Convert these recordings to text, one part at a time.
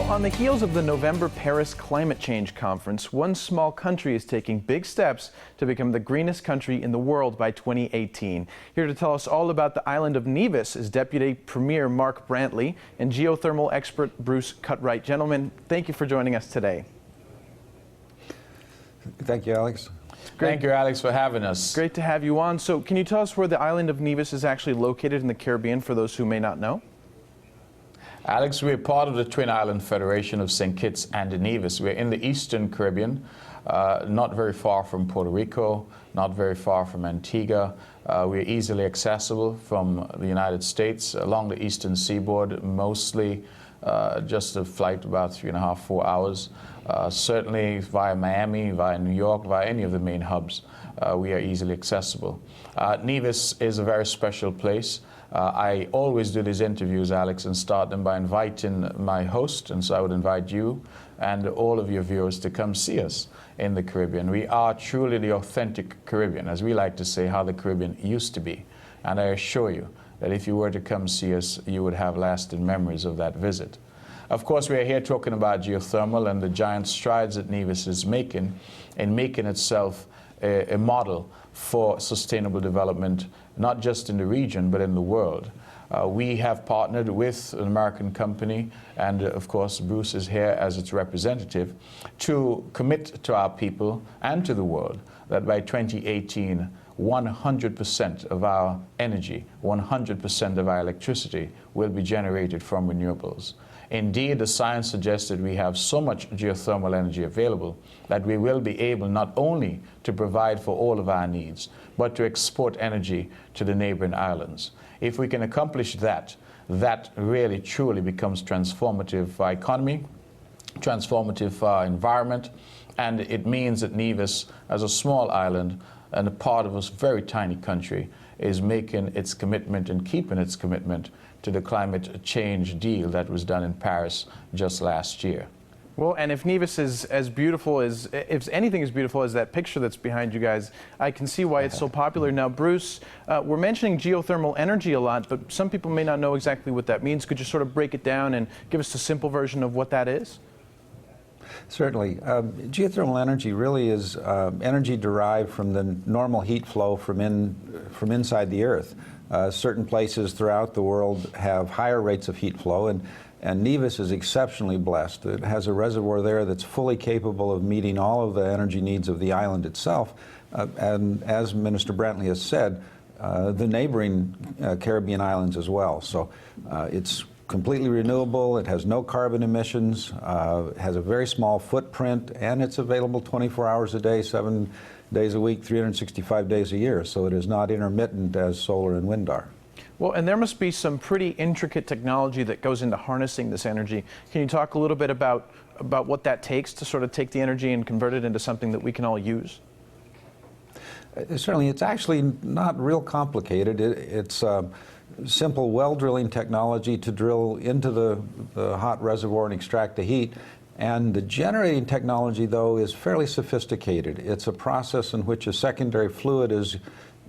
On the heels of the November Paris Climate Change Conference, one small country is taking big steps to become the greenest country in the world by 2018. Here to tell us all about the island of Nevis is Deputy Premier Mark Brantley and geothermal expert Bruce Cutright. Gentlemen, thank you for joining us today. Thank you, Alex. Thank you, Alex, for having us. Great to have you on. So can you tell us where the island of Nevis is actually located in the Caribbean for those who may not know? Alex, we're part of the Twin Island Federation of St. Kitts and Nevis. We're in the Eastern Caribbean, not very far from Puerto Rico, not very far from Antigua. We're easily accessible from the United States along the eastern seaboard, mostly just a flight about 3.5 to 4 hours. Certainly via Miami, via New York, via any of the main hubs, we are easily accessible. Nevis is a very special place. I always do these interviews, Alex, and start them by inviting my host, and so I would invite you and all of your viewers to come see us in the Caribbean. We are truly the authentic Caribbean, as we like to say, how the Caribbean used to be. And I assure you that if you were to come see us, you would have lasting memories of that visit. Of course, we are here talking about geothermal and the giant strides that Nevis is making in making itself a model for sustainable development, not just in the region, but in the world. We have partnered with an American company, and of course Bruce is here as its representative, to commit to our people and to the world that by 2018, 100% of our energy, 100% of our electricity will be generated from renewables. Indeed, the science suggests that we have so much geothermal energy available that we will be able not only to provide for all of our needs, but to export energy to the neighboring islands. If we can accomplish that, that really truly becomes transformative for our economy, transformative for our environment, and it means that Nevis, as a small island and a part of a very tiny country, is making its commitment and keeping its commitment to the climate change deal that was done in Paris just last year. Well, and if Nevis is as beautiful as, if anything is beautiful as that picture that's behind you guys, I can see why it's so popular. Now, Bruce, we're mentioning geothermal energy a lot, but some people may not know exactly what that means. Could you sort of break it down and give us a simple version of what that is? Certainly. Geothermal energy really is energy derived from the normal heat flow from inside the Earth. Certain places throughout the world have higher rates of heat flow, and Nevis is exceptionally blessed. It has a reservoir there that's fully capable of meeting all of the energy needs of the island itself. And as Minister Brantley has said, the neighboring Caribbean islands as well. So it's completely renewable, it has no carbon emissions, it has a very small footprint, and it's available 24 hours a day, 7 days a week, 365 days a year. So it is not intermittent as solar and wind are. Well, and there must be some pretty intricate technology that goes into harnessing this energy. Can you talk a little bit about what that takes to sort of take the energy and convert it into something that we can all use? Certainly, it's actually not real complicated. It's simple well drilling technology to drill into the hot reservoir and extract the heat. And the generating technology, though, is fairly sophisticated. It's a process in which a secondary fluid is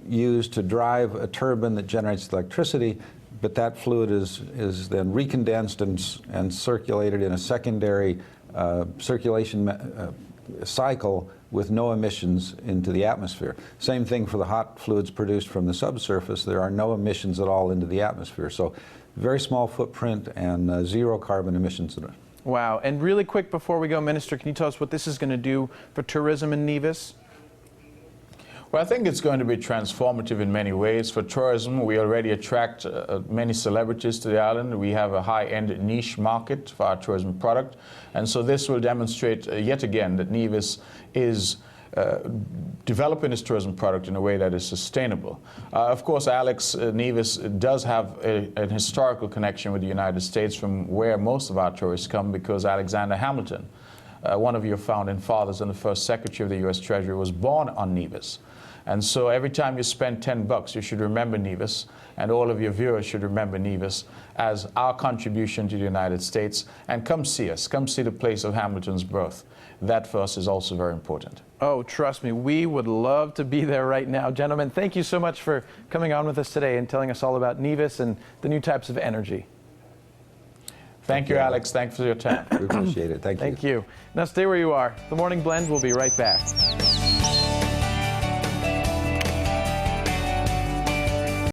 used to drive a turbine that generates electricity, but that fluid is then recondensed and circulated in a secondary circulation cycle with no emissions into the atmosphere. Same thing for the hot fluids produced from the subsurface. There are no emissions at all into the atmosphere. So very small footprint and zero carbon emissions. Wow. And really quick before we go, Minister, can you tell us what this is going to do for tourism in Nevis? Well, I think it's going to be transformative in many ways. For tourism, we already attract many celebrities to the island. We have a high-end niche market for our tourism product. And so this will demonstrate yet again that Nevis is developing its tourism product in a way that is sustainable. Of course, Alex, Nevis does have an historical connection with the United States, from where most of our tourists come, because Alexander Hamilton, one of your founding fathers and the first Secretary of the U.S. Treasury, was born on Nevis. And so every time you spend $10, you should remember Nevis, and all of your viewers should remember Nevis as our contribution to the United States. And come see us. Come see the place of Hamilton's birth. That for us is also very important. Oh, trust me, we would love to be there right now. Gentlemen, thank you so much for coming on with us today and telling us all about Nevis and the new types of energy. Thank you, Alex. Thanks for your time. We appreciate it. Thank you. Thank you. Now stay where you are. The Morning Blend will be right back.